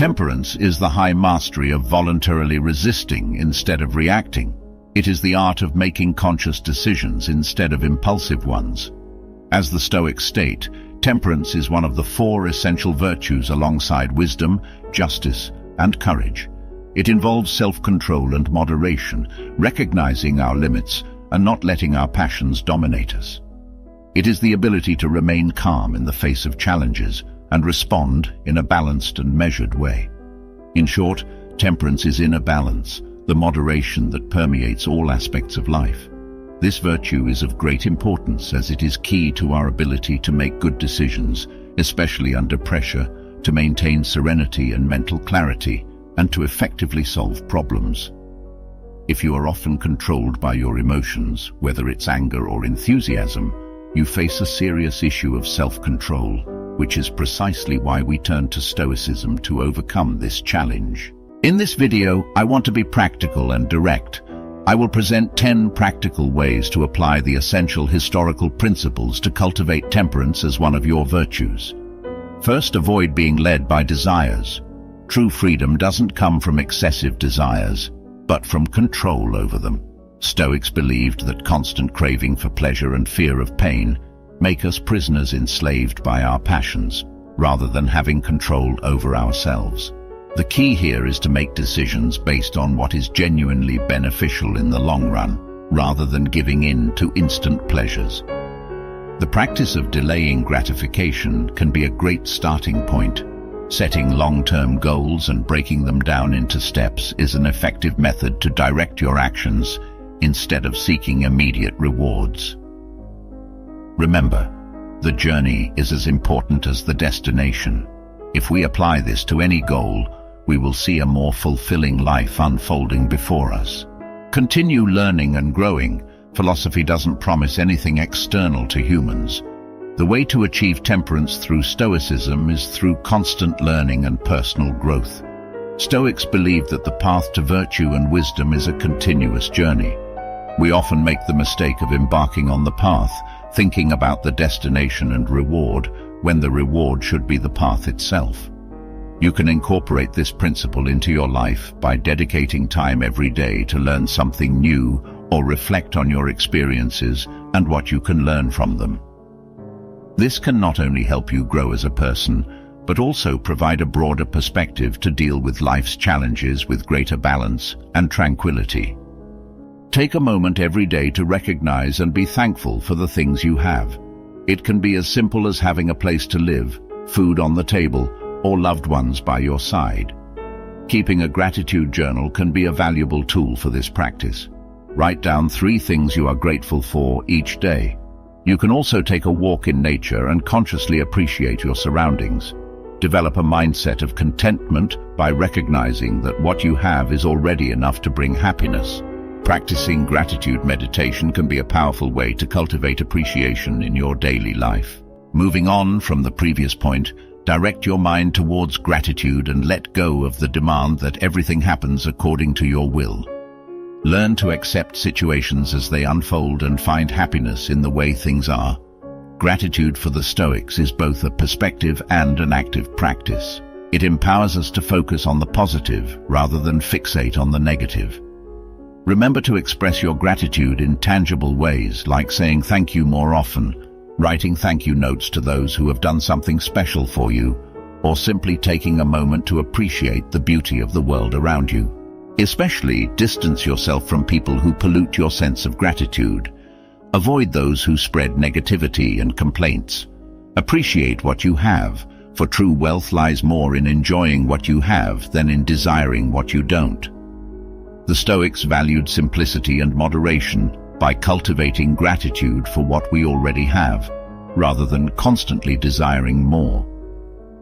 Temperance is the high mastery of voluntarily resisting instead of reacting. It is the art of making conscious decisions instead of impulsive ones. As the Stoics state, temperance is one of the 4 essential virtues alongside wisdom, justice, and courage. It involves self-control and moderation, recognizing our limits and not letting our passions dominate us. It is the ability to remain calm in the face of challenges and respond in a balanced and measured way. In short, temperance is inner balance, the moderation that permeates all aspects of life. This virtue is of great importance as it is key to our ability to make good decisions, especially under pressure, to maintain serenity and mental clarity, and to effectively solve problems. If you are often controlled by your emotions, whether it's anger or enthusiasm, you face a serious issue of self-control, which is precisely why we turn to Stoicism to overcome this challenge. In this video, I want to be practical and direct. I will present 10 practical ways to apply the essential historical principles to cultivate temperance as one of your virtues. First, avoid being led by desires. True freedom doesn't come from excessive desires, but from control over them. Stoics believed that constant craving for pleasure and fear of pain make us prisoners enslaved by our passions, rather than having control over ourselves. The key here is to make decisions based on what is genuinely beneficial in the long run, rather than giving in to instant pleasures. The practice of delaying gratification can be a great starting point. Setting long-term goals and breaking them down into steps is an effective method to direct your actions instead of seeking immediate rewards. Remember, the journey is as important as the destination. If we apply this to any goal, we will see a more fulfilling life unfolding before us. Continue learning and growing. Philosophy doesn't promise anything external to humans. The way to achieve temperance through Stoicism is through constant learning and personal growth. Stoics believe that the path to virtue and wisdom is a continuous journey. We often make the mistake of embarking on the path, thinking about the destination and reward, when the reward should be the path itself. You can incorporate this principle into your life by dedicating time every day to learn something new or reflect on your experiences and what you can learn from them. This can not only help you grow as a person, but also provide a broader perspective to deal with life's challenges with greater balance and tranquility. Take a moment every day to recognize and be thankful for the things you have. It can be as simple as having a place to live, food on the table, or loved ones by your side. Keeping a gratitude journal can be a valuable tool for this practice. Write down 3 things you are grateful for each day. You can also take a walk in nature and consciously appreciate your surroundings. Develop a mindset of contentment by recognizing that what you have is already enough to bring happiness. Practicing gratitude meditation can be a powerful way to cultivate appreciation in your daily life. Moving on from the previous point, direct your mind towards gratitude and let go of the demand that everything happens according to your will. Learn to accept situations as they unfold and find happiness in the way things are. Gratitude for the Stoics is both a perspective and an active practice. It empowers us to focus on the positive rather than fixate on the negative. Remember to express your gratitude in tangible ways, like saying thank you more often, writing thank you notes to those who have done something special for you, or simply taking a moment to appreciate the beauty of the world around you. Especially distance yourself from people who pollute your sense of gratitude. Avoid those who spread negativity and complaints. Appreciate what you have, for true wealth lies more in enjoying what you have than in desiring what you don't. The Stoics valued simplicity and moderation by cultivating gratitude for what we already have, rather than constantly desiring more.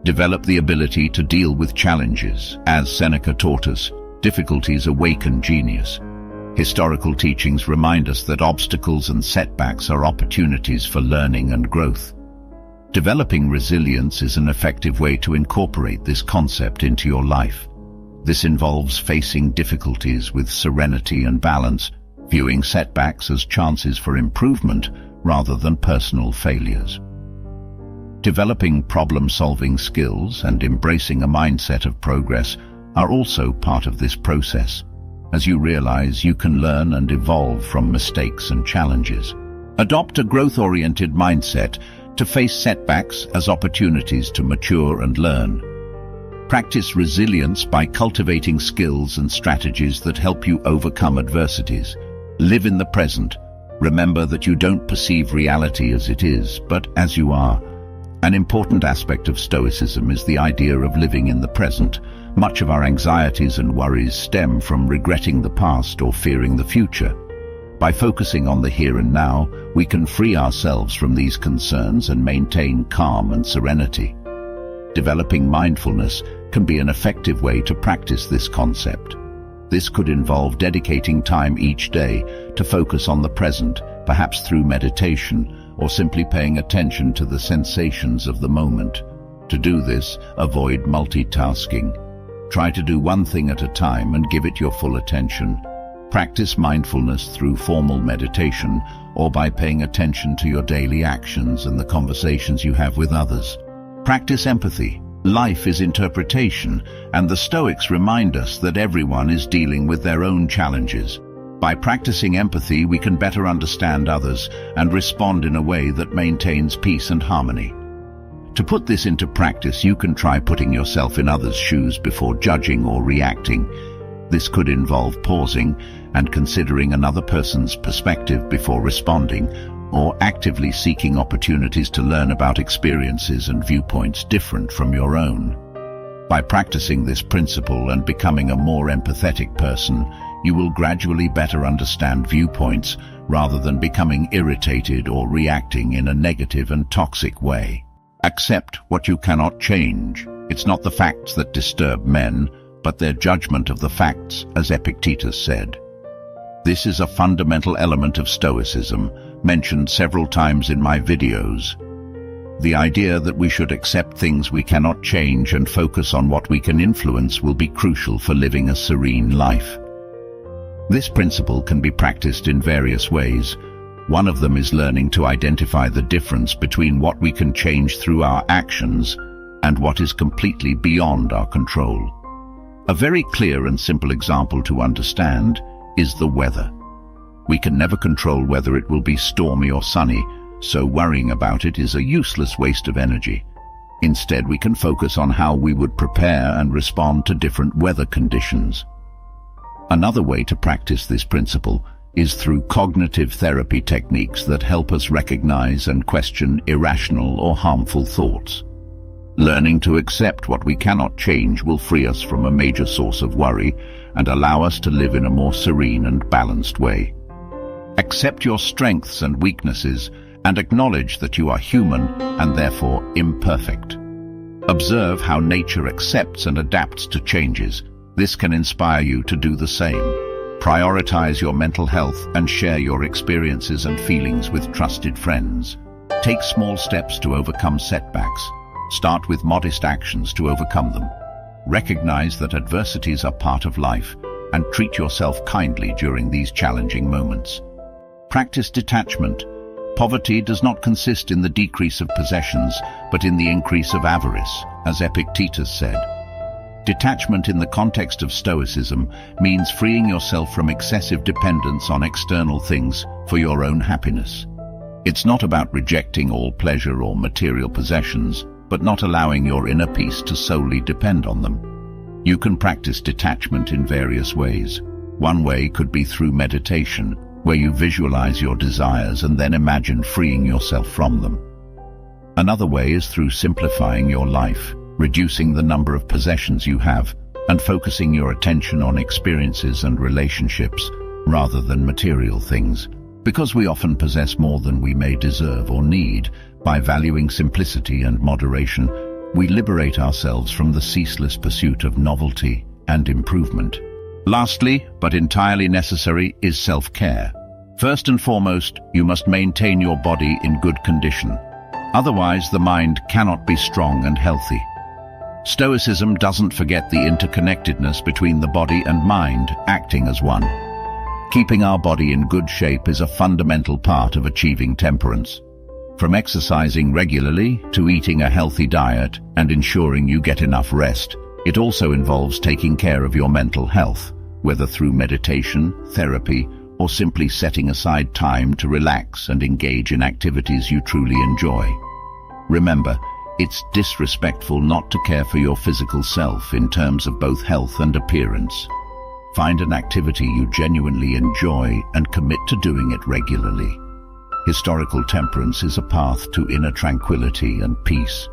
Develop the ability to deal with challenges. As Seneca taught us, difficulties awaken genius. Historical teachings remind us that obstacles and setbacks are opportunities for learning and growth. Developing resilience is an effective way to incorporate this concept into your life. This involves facing difficulties with serenity and balance, viewing setbacks as chances for improvement rather than personal failures. Developing problem-solving skills and embracing a mindset of progress are also part of this process, as you realize you can learn and evolve from mistakes and challenges. Adopt a growth-oriented mindset to face setbacks as opportunities to mature and learn. Practice resilience by cultivating skills and strategies that help you overcome adversities. Live in the present. Remember that you don't perceive reality as it is, but as you are. An important aspect of Stoicism is the idea of living in the present. Much of our anxieties and worries stem from regretting the past or fearing the future. By focusing on the here and now, we can free ourselves from these concerns and maintain calm and serenity. Developing mindfulness can be an effective way to practice this concept. This could involve dedicating time each day to focus on the present, perhaps through meditation, or simply paying attention to the sensations of the moment. To do this, avoid multitasking. Try to do one thing at a time and give it your full attention. Practice mindfulness through formal meditation or by paying attention to your daily actions and the conversations you have with others. Practice empathy. Life is interpretation, and the Stoics remind us that everyone is dealing with their own challenges. By practicing empathy, we can better understand others and respond in a way that maintains peace and harmony. To put this into practice, you can try putting yourself in others' shoes before judging or reacting. This could involve pausing and considering another person's perspective before responding, or actively seeking opportunities to learn about experiences and viewpoints different from your own. By practicing this principle and becoming a more empathetic person, you will gradually better understand viewpoints rather than becoming irritated or reacting in a negative and toxic way. Accept what you cannot change. It's not the facts that disturb men, but their judgment of the facts, as Epictetus said. This is a fundamental element of Stoicism, mentioned several times in my videos. The idea that we should accept things we cannot change and focus on what we can influence will be crucial for living a serene life. This principle can be practiced in various ways. One of them is learning to identify the difference between what we can change through our actions and what is completely beyond our control. A very clear and simple example to understand is the weather. We can never control whether it will be stormy or sunny, so worrying about it is a useless waste of energy. Instead, we can focus on how we would prepare and respond to different weather conditions. Another way to practice this principle is through cognitive therapy techniques that help us recognize and question irrational or harmful thoughts. Learning to accept what we cannot change will free us from a major source of worry and allow us to live in a more serene and balanced way. Accept your strengths and weaknesses and acknowledge that you are human and therefore imperfect. Observe how nature accepts and adapts to changes. This can inspire you to do the same. Prioritize your mental health and share your experiences and feelings with trusted friends. Take small steps to overcome setbacks. Start with modest actions to overcome them. Recognize that adversities are part of life and treat yourself kindly during these challenging moments. Practice detachment. Poverty does not consist in the decrease of possessions, but in the increase of avarice, as Epictetus said. Detachment in the context of Stoicism means freeing yourself from excessive dependence on external things for your own happiness. It's not about rejecting all pleasure or material possessions, but not allowing your inner peace to solely depend on them. You can practice detachment in various ways. One way could be through meditation, where you visualize your desires and then imagine freeing yourself from them. Another way is through simplifying your life, reducing the number of possessions you have, and focusing your attention on experiences and relationships rather than material things. Because we often possess more than we may deserve or need, by valuing simplicity and moderation, we liberate ourselves from the ceaseless pursuit of novelty and improvement. Lastly, but entirely necessary, is self-care. First and foremost, you must maintain your body in good condition. Otherwise, the mind cannot be strong and healthy. Stoicism doesn't forget the interconnectedness between the body and mind, acting as one. Keeping our body in good shape is a fundamental part of achieving temperance. From exercising regularly to eating a healthy diet and ensuring you get enough rest, it also involves taking care of your mental health, whether through meditation, therapy, or simply setting aside time to relax and engage in activities you truly enjoy. Remember, it's disrespectful not to care for your physical self in terms of both health and appearance. Find an activity you genuinely enjoy and commit to doing it regularly. Historical temperance is a path to inner tranquility and peace.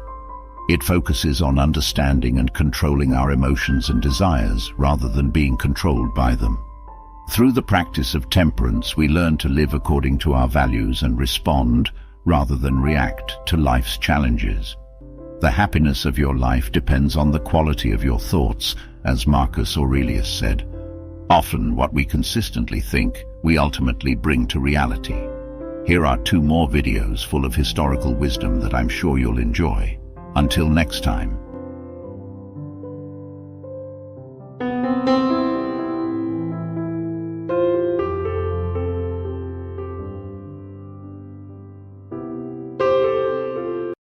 It focuses on understanding and controlling our emotions and desires rather than being controlled by them. Through the practice of temperance, we learn to live according to our values and respond, rather than react, to life's challenges. The happiness of your life depends on the quality of your thoughts, as Marcus Aurelius said. Often what we consistently think, we ultimately bring to reality. Here are 2 more videos full of historical wisdom that I'm sure you'll enjoy. Until next time.